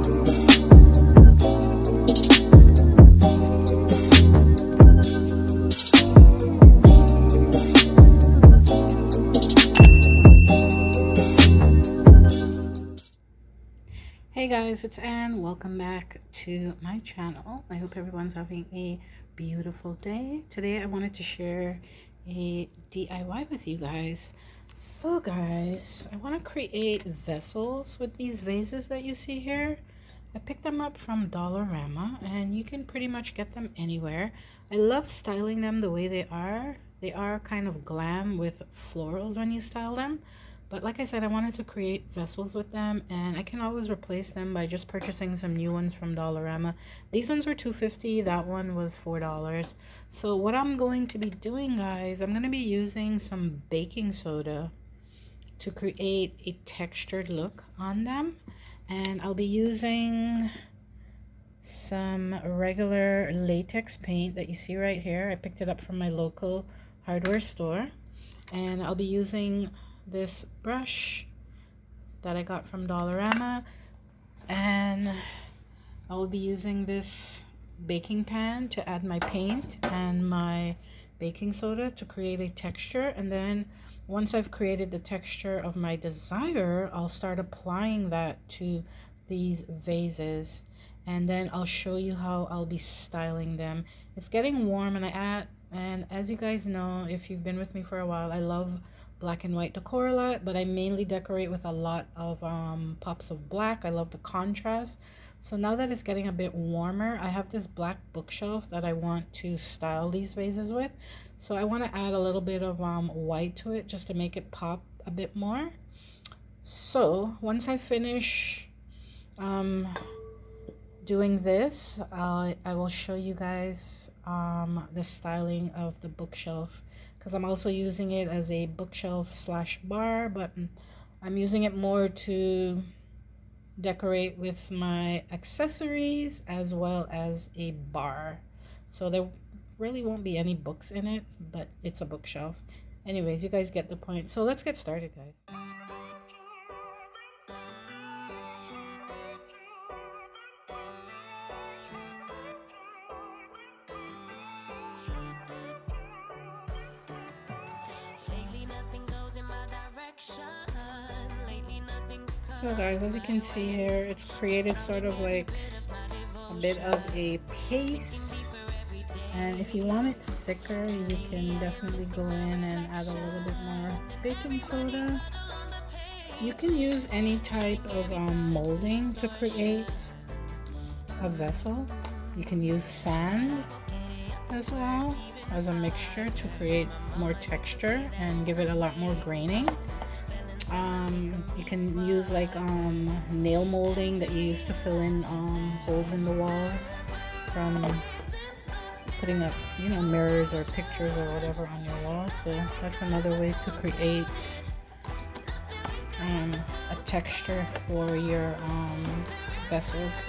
Hey guys, it's Anne. Welcome back to my channel. I hope everyone's having a beautiful day. Today I wanted to share a DIY with you guys. So guys, I want to create vessels with these vases that you see here. I picked them up from Dollarama and you can pretty much get them anywhere. I love styling them the way they are. They are kind of glam with florals when you style them. But like I said, I wanted to create vessels with them, and I can always replace them by just purchasing some new ones from Dollarama. These ones were $2.50, that one was $4. So what I'm going to be doing, guys, I'm going to be using some baking soda to create a textured look on them. And I'll be using some regular latex paint that you see right here. I picked it up from my local hardware store. And I'll be using this brush that I got from Dollarama, and I will be using this baking pan to add my paint and my baking soda to create a texture. And then once I've created the texture of my desire, I'll start applying that to these vases, and then I'll show you how I'll be styling them. It's getting warm, and as you guys know, if you've been with me for a while, I love black and white decor a lot, but I mainly decorate with a lot of pops of black. I love the contrast. So now that it's getting a bit warmer, I have this black bookshelf that I want to style these vases with. So I want to add a little bit of white to it just to make it pop a bit more. So once I finish doing this, I will show you guys the styling of the bookshelf, because I'm also using it as a bookshelf slash bar, but I'm using it more to decorate with my accessories as well as a bar. So there really won't be any books in it, but it's a bookshelf. Anyways, you guys get the point. So let's get started, guys. So guys, as you can see here, it's created sort of like a bit of a paste, and if you want it thicker, you can definitely go in and add a little bit more baking soda. You can use any type of molding to create a vessel. You can use sand as well as a mixture to create more texture and give it a lot more graining. You can use like nail molding that you use to fill in holes in the wall from putting up, you know, mirrors or pictures or whatever on your wall. So that's another way to create a texture for your vessels.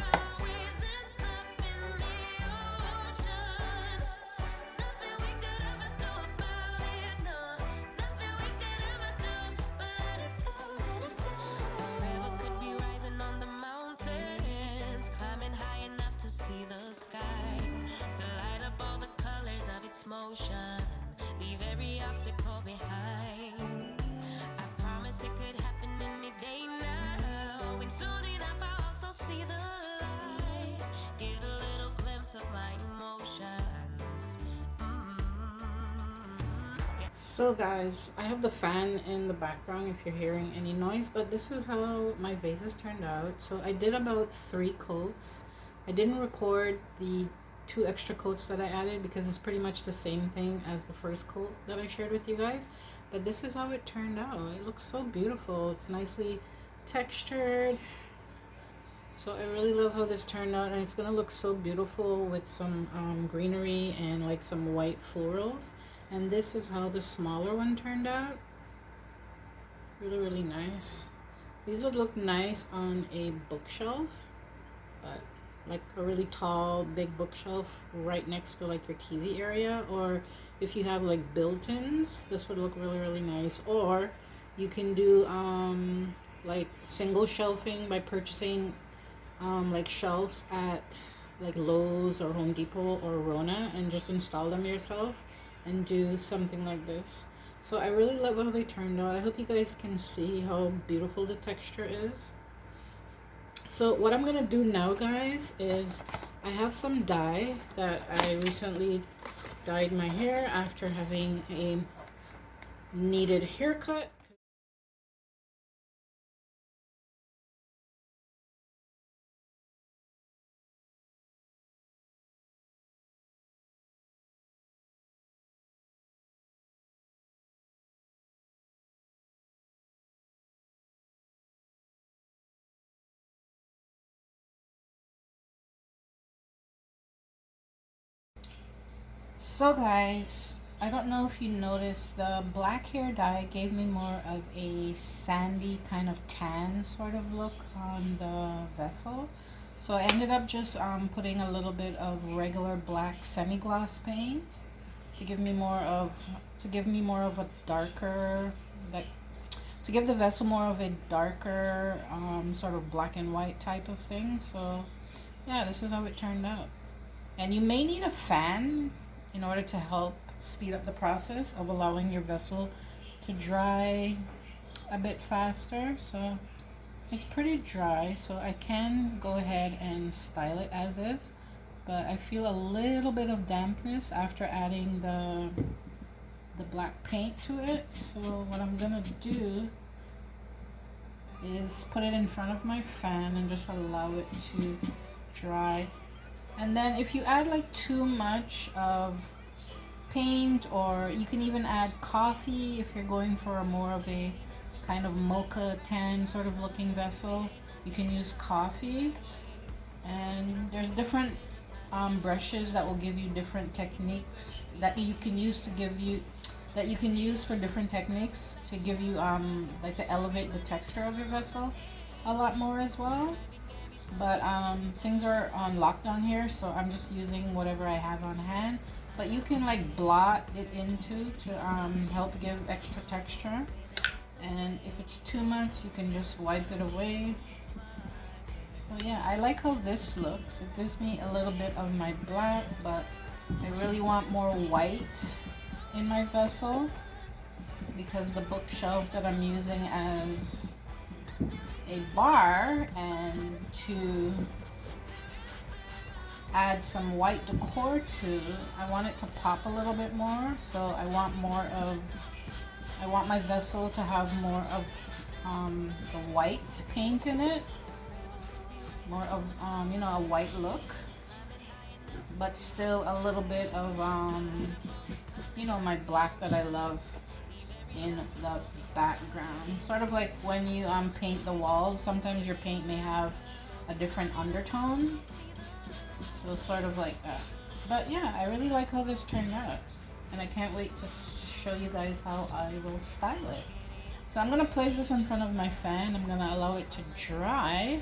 Motion, leave every obstacle behind. I promise it could happen any day now, and soon enough I'll also see the light, get a little glimpse of my emotions. So guys, I have the fan in the background if you're hearing any noise, but this is how my vases turned out. So I did about 3 coats. I didn't record the 2 extra coats that I added because it's pretty much the same thing as the first coat that I shared with you guys. But this is how it turned out. It looks so beautiful. It's nicely textured. So I really love how this turned out, and it's gonna look so beautiful with some greenery and like some white florals. And this is how the smaller one turned out. Really, really nice. These would look nice on a bookshelf, but like a really tall big bookshelf right next to like your TV area, or if you have like built-ins, this would look really, really nice. Or you can do like single shelving by purchasing like shelves at like Lowe's or Home Depot or Rona and just install them yourself and do something like this. So I really love how they turned out. I hope you guys can see how beautiful the texture is. So what I'm gonna do now, guys, is I have some dye that I recently dyed my hair after having a needed haircut. So guys, I don't know if you noticed, the black hair dye gave me more of a sandy kind of tan sort of look on the vessel. So I ended up just putting a little bit of regular black semi-gloss paint to give me more of a darker, like, to give the vessel more of a darker sort of black and white type of thing. So yeah, this is how it turned out. And you may need a fan in order to help speed up the process of allowing your vessel to dry a bit faster. So it's pretty dry, so I can go ahead and style it as is, but I feel a little bit of dampness after adding the black paint to it. So what I'm gonna do is put it in front of my fan and just allow it to dry. And then if you add like too much of paint, or you can even add coffee if you're going for a more of a kind of mocha tan sort of looking vessel, you can use coffee. And there's different brushes that will give you different techniques that you can use for different techniques to give you like to elevate the texture of your vessel a lot more as well. But things are on lockdown here, so I'm just using whatever I have on hand. But you can like blot it into to help give extra texture. And if it's too much, you can just wipe it away. So yeah, I like how this looks. It gives me a little bit of my black, but I really want more white in my vessel because the bookshelf that I'm using as a bar and to add some white decor to, I want it to pop a little bit more. So I want my vessel to have more of the white paint in it, more of a white look, but still a little bit of my black that I love in the background. Sort of like when you paint the walls, sometimes your paint may have a different undertone, so sort of like that. But yeah, I really like how this turned out, and I can't wait to show you guys how I will style it. So I'm gonna place this in front of my fan. I'm gonna allow it to dry,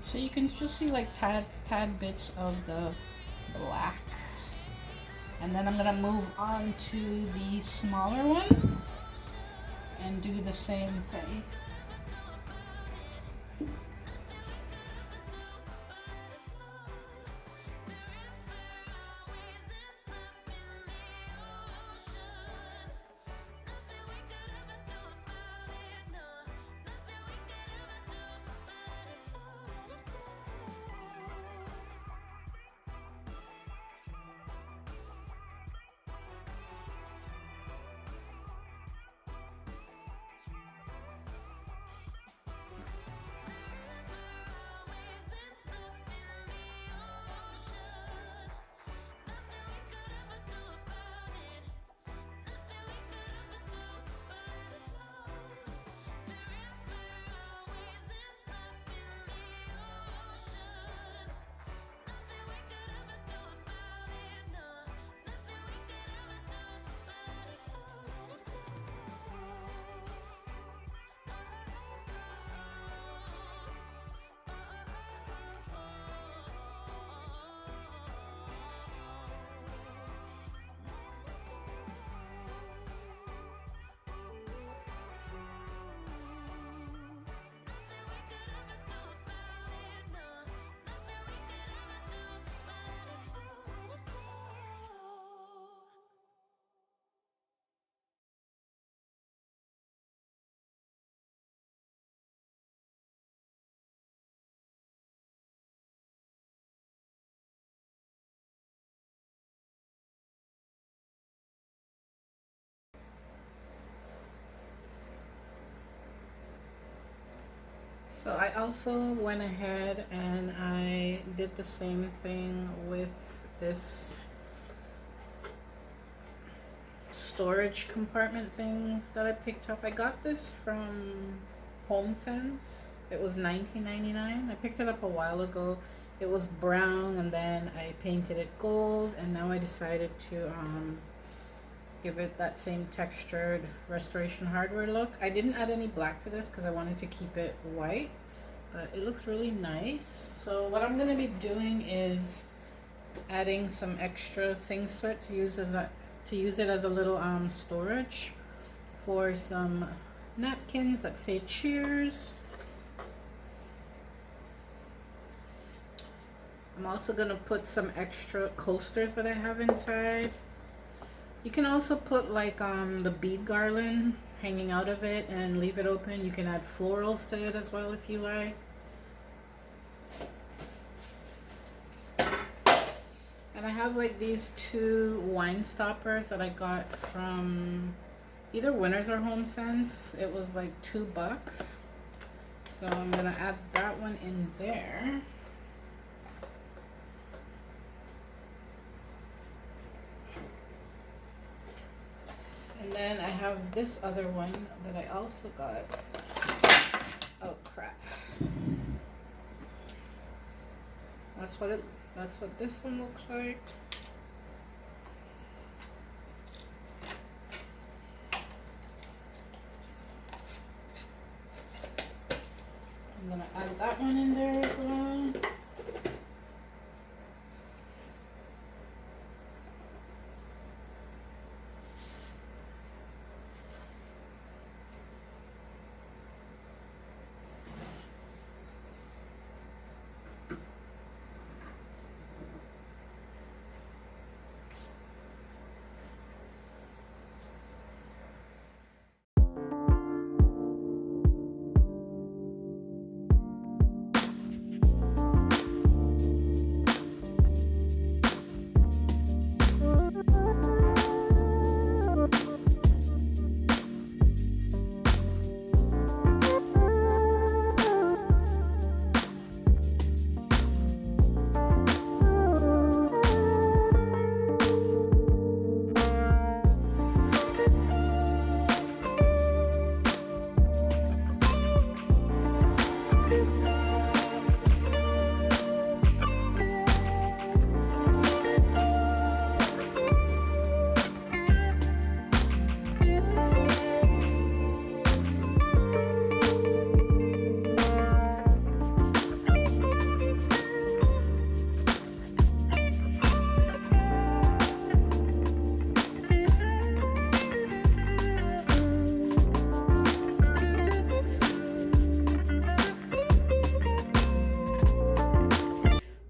so you can just see like tad bits of the black. And then I'm gonna move on to the smaller ones and do the same thing. So I also went ahead and I did the same thing with this storage compartment thing that I picked up. I got this from HomeSense. It was $19.99. I picked it up a while ago. It was brown and then I painted it gold, and now I decided to give it that same textured Restoration Hardware look. I didn't add any black to this because I wanted to keep it white, but it looks really nice. So what I'm going to be doing is adding some extra things to it to use it as a little storage for some napkins that say cheers. I'm also going to put some extra coasters that I have inside. You can also put like the bead garland hanging out of it and leave it open. You can add florals to it as well if you like. And I have like these two wine stoppers that I got from either Winners or HomeSense. It was like $2. So I'm gonna add that one in there. And then I have this other one that I also got. Oh crap. That's what this one looks like. I'm gonna add that one in there as well.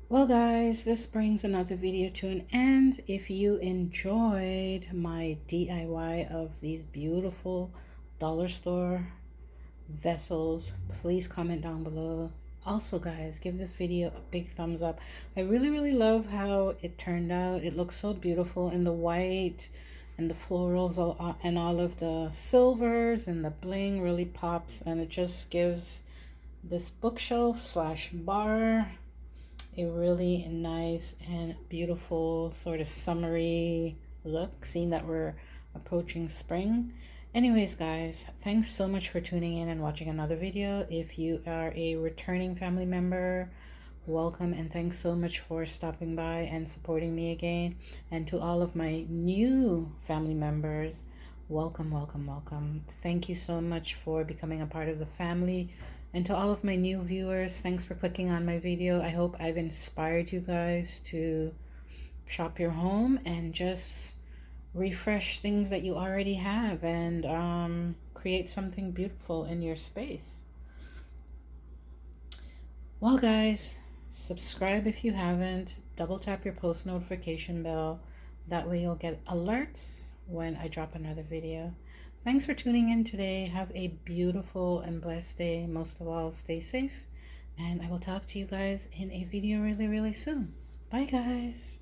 Well guys, this brings another video to an end. If you enjoyed my DIY of these beautiful dollar store vessels, please comment down below. Also guys, give this video a big thumbs up. I really love how it turned out. It looks so beautiful in the white and the florals and all of the silvers, and the bling really pops, and it just gives this bookshelf slash bar a really nice and beautiful sort of summery look, seeing that we're approaching spring. Anyways guys, thanks so much for tuning in and watching another video. If you are a returning family member, welcome, and thanks so much for stopping by and supporting me again. And to all of my new family members, welcome. Thank you so much for becoming a part of the family. And to all of my new viewers, thanks for clicking on my video. I hope I've inspired you guys to shop your home and just refresh things that you already have and create something beautiful in your space. Well guys, subscribe if you haven't. Double tap your post notification bell. That way you'll get alerts when I drop another video. Thanks for tuning in today. Have a beautiful and blessed day. Most of all, stay safe. And I will talk to you guys in a video really soon. Bye guys.